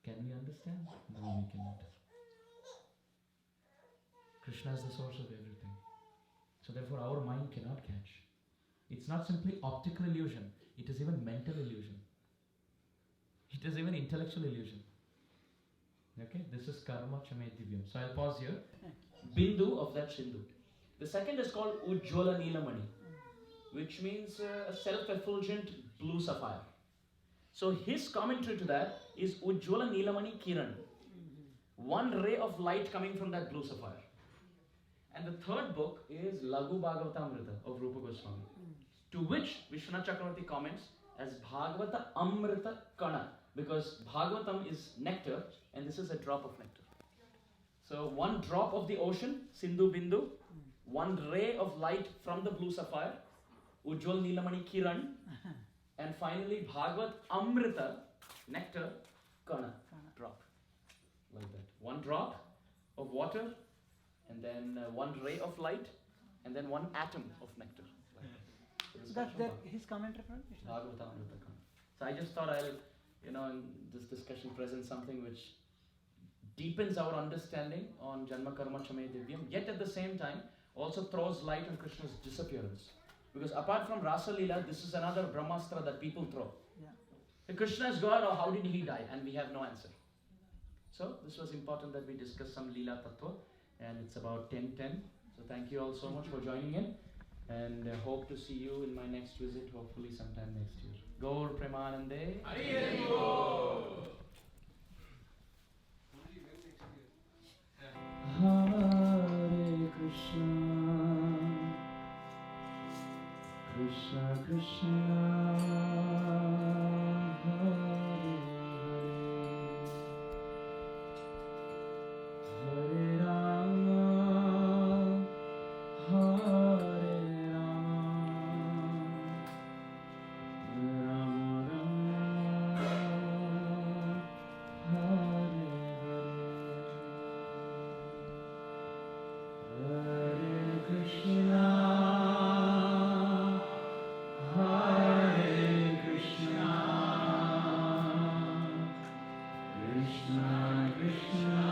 Can we understand? No, we cannot. Krishna is the source of everything. So therefore our mind cannot catch. It's not simply optical illusion. It is even mental illusion. It is even intellectual illusion. Okay, this is karma chame divyam. So I'll pause here. Bindu of that Sindhu. The second is called Ujjwala Neelamani, which means a self-effulgent blue sapphire. So his commentary to that is Ujjwala Neelamani Kiran. One ray of light coming from that blue sapphire. And the third book is Laghu Bhagavatamrita of Rupa Goswami, to which Vishwanath Chakravarti comments as Bhagavata Amrita Kana, because Bhagavatam is nectar and this is a drop of nectar. So one drop of the ocean, Sindhu Bindu, one ray of light from the blue sapphire, Ujjwal Neelamani Kiran, and finally Bhagavat Amrita, nectar, Kana, drop. Like that. One drop of water, and then one ray of light, and then one atom of nectar. Like that. That's his commentary from Bhagavatamrita Kana. So I just thought I'll, in this discussion present something which deepens our understanding on Janma Karma Chame Divyam, yet at the same time also throws light on Krishna's disappearance. Because apart from Rasa Leela, this is another Brahmastra that people throw. Yeah. Krishna is God, or how did he die? And we have no answer. So this was important that we discuss some Leela Tattva, and it's about 10:10. So thank you all so much for joining in, and hope to see you in my next visit, hopefully sometime next year. Gaur Premanande. Hari Bo. Hare Krishna, Krishna Krishna, Hare Hare, Hare Rama, Hare Rama, Rama Rama, Hare Hare Krishna, Hare Krishna, Krishna Krishna,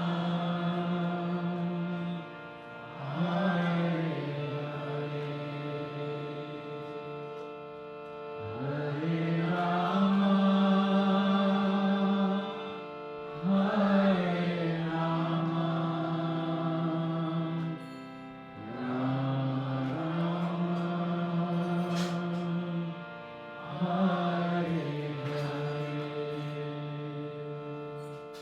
Hare Hare, Hare Rama, Hare Rama, Hare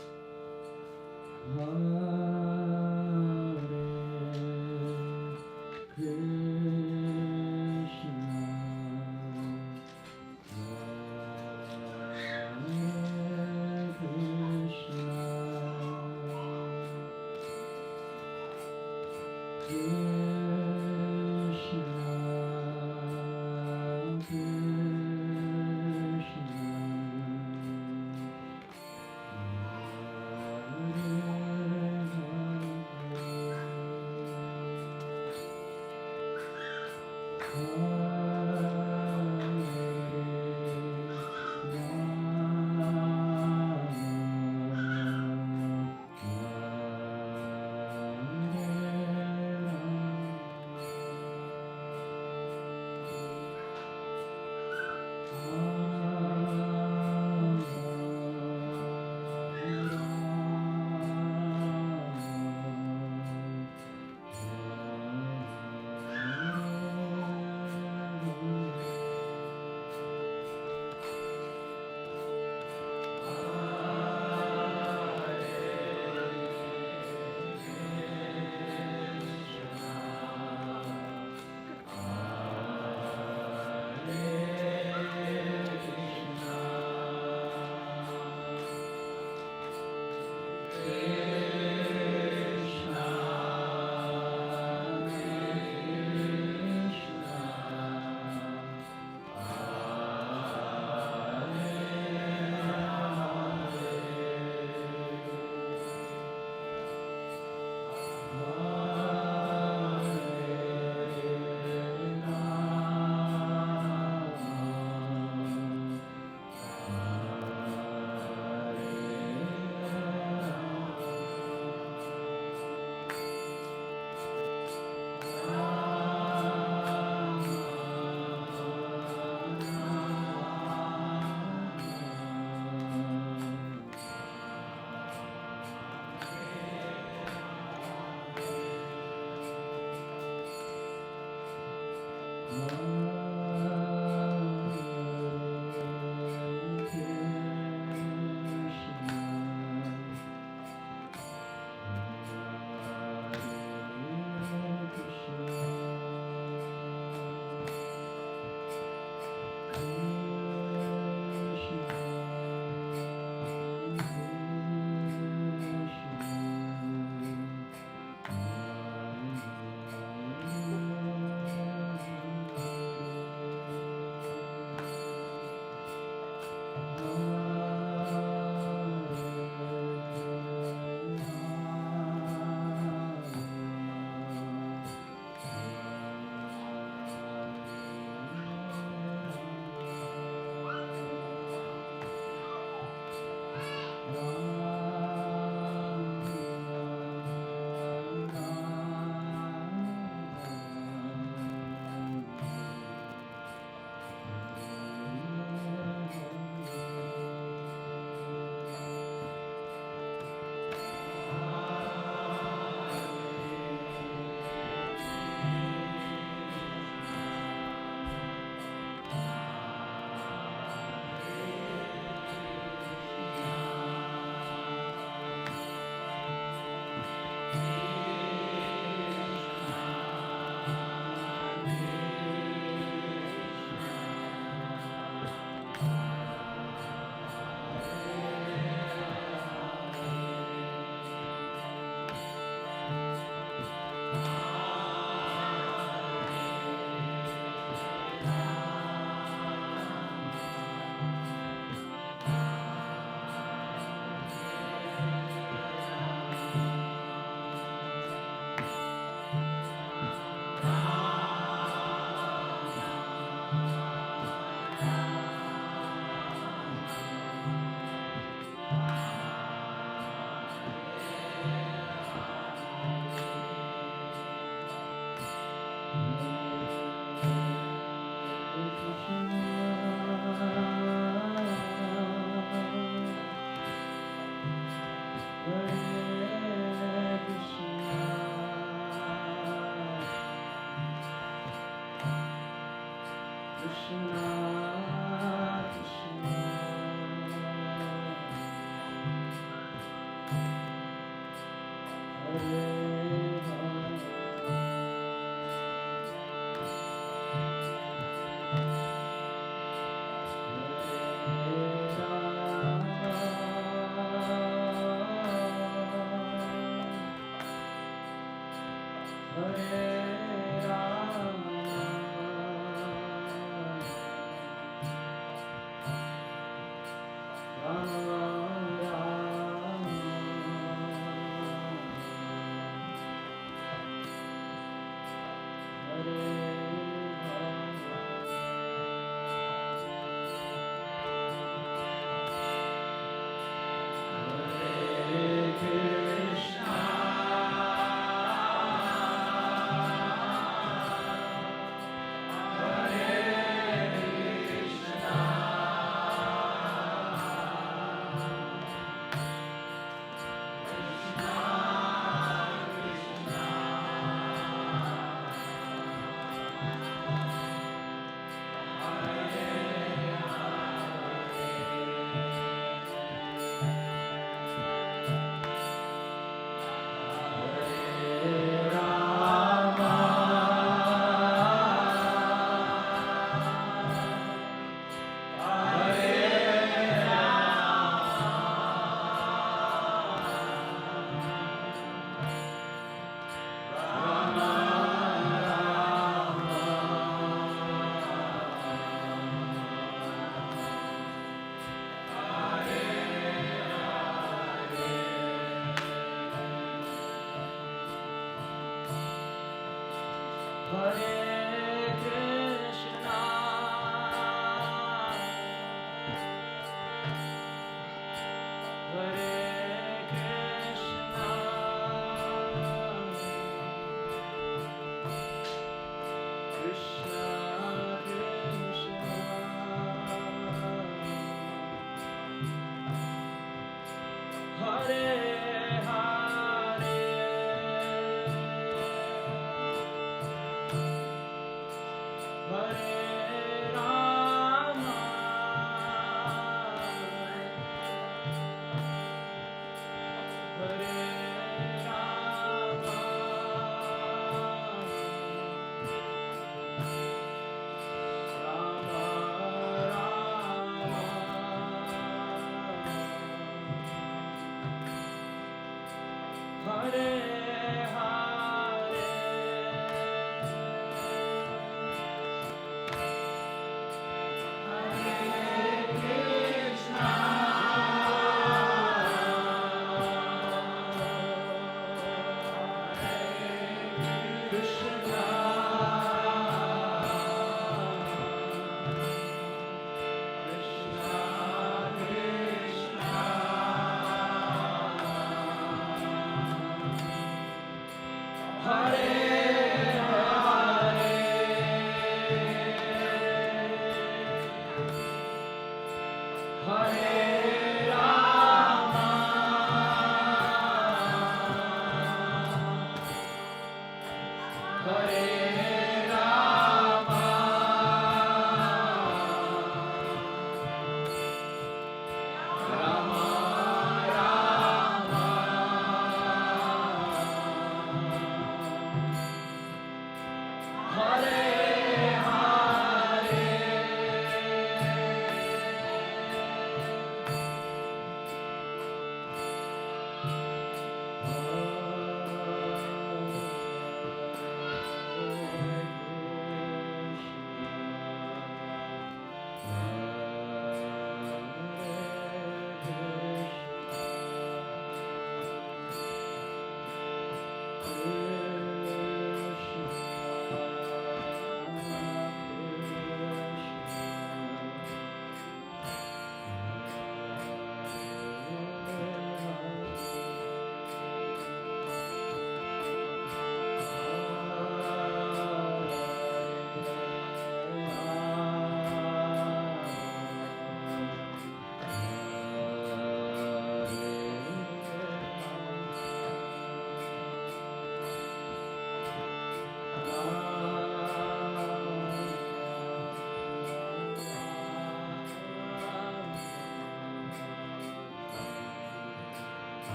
Hare